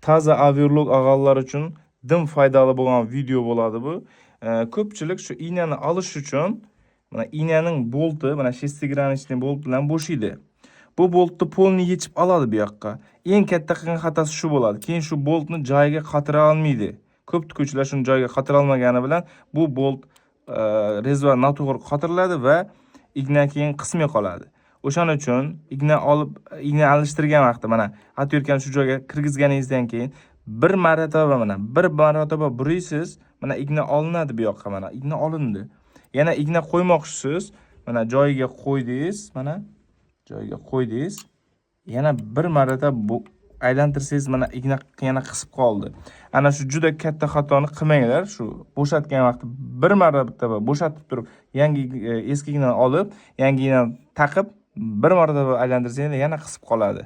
Taza overlock og'alar uchun dim foydali bo'lgan video bo'ladi bu. Ko'pchilik shu iynani olish uchun mana iynaning bolti, mana shestigranичный bolt bilan bo'shaydi. Bu boltni polni yechib oladi bu yoqqa. Eng katta qilgan xatosi shu bo'ladi. Keyin shu boltni joyiga qatira olmaydi. Ko'p tikuvchilar shuni joyiga qatira olmagani bilan bu bolt rezva noto'g'ri qatiriladi va igna keyin qismay qoladi. O'shaning uchun igna alishtirgan vaqtda mana atyorkani shu joyga kirgizganingizdan keyin bir marotaba buraysiz, mana igna olinadi bu yoqqa, mana igna olindi. Yana igna qo'ymoqchisiz, mana joyiga qo'ydingiz, mana joyiga qo'ydingiz. Yana bir marotaba bu aylantirsangiz, mana igna yana qisib qoldi. Ana shu juda katta xatoni qilmanglar. Shu bo'shatgan vaqtda bir marotaba bo'shatib turib, yangi eski ignani olib, yangi ignani taqib, bir marotaba aylantirsangiz yana qisib qoladi.